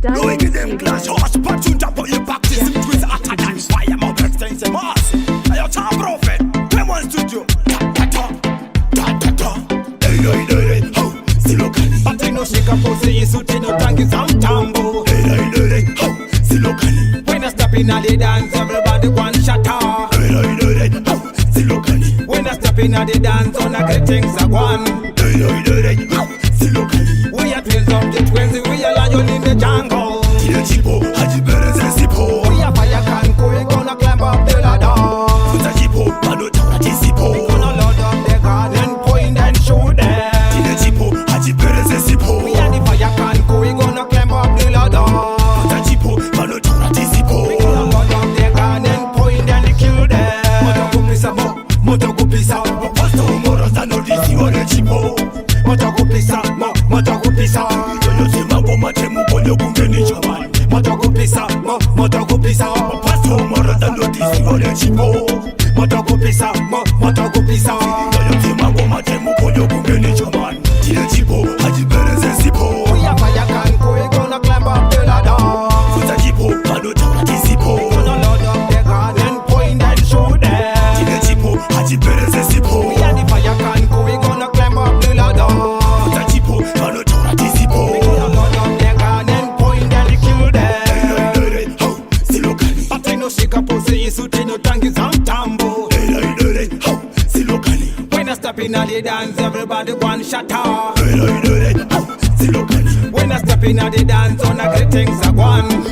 No we give them clash, hush, but you jump on your back. This is twist hotter than fire, my best things in Mars. I am Tom Prophet, come on studio. Hey, ho, still locally. But I know she can pose in suit, no tank is on tambo. Hey, ho, still locally. When I step in the dance, everybody one shut up. Hey, ho, still locally. When I step in the dance, on a great things are one. Hey, ho, still locally. We are twins of the twins, we are lion in the jungle. Till Chipo, Haji Beres and Sipo. We are fire can go, we gonna climb up the ladder. Put a Chipo, Palo Tawati Sipo. We gonna load up the gun and point and shoot them. Till Chipo, Haji Beres and Sipo. We are the fire can go, we gonna climb up the ladder. Put a Chipo, Palo Tawati Sipo. We gonna load up the gun and point and kill them. Motogo pisa, Pasto Moros and Odisi or the Chipo. Motogo pisa, Motogo pisa. Yo se mambo matemu ponyo kungeni chaman. Motogo pisa, Pasto Moros and Odisi or the Chipo. Motogo pisa. Yo se mambo matemu ponyo kungeni chaman. Tile Chipo, Haji Beres and Sipo. We are fire can go, we gonna climb up the ladder. Futa Chipo, Palo Tawati Sipo. We gonna load up the gun and point and shoot them. Tile Chipo, Haji Beres and Sipo. We are the fire can go, we gonna climb up the ladder. Futa Chipo, Palo Tawati Sipo. We gonna load up the gun and point and kill them. Ho, still locally. But I know she can pose in suit, no tank is on tambo. Ho, still locally. When I step in the dance, everybody one shut up. Ho, still locally. When I step in the dance, on a great things are one.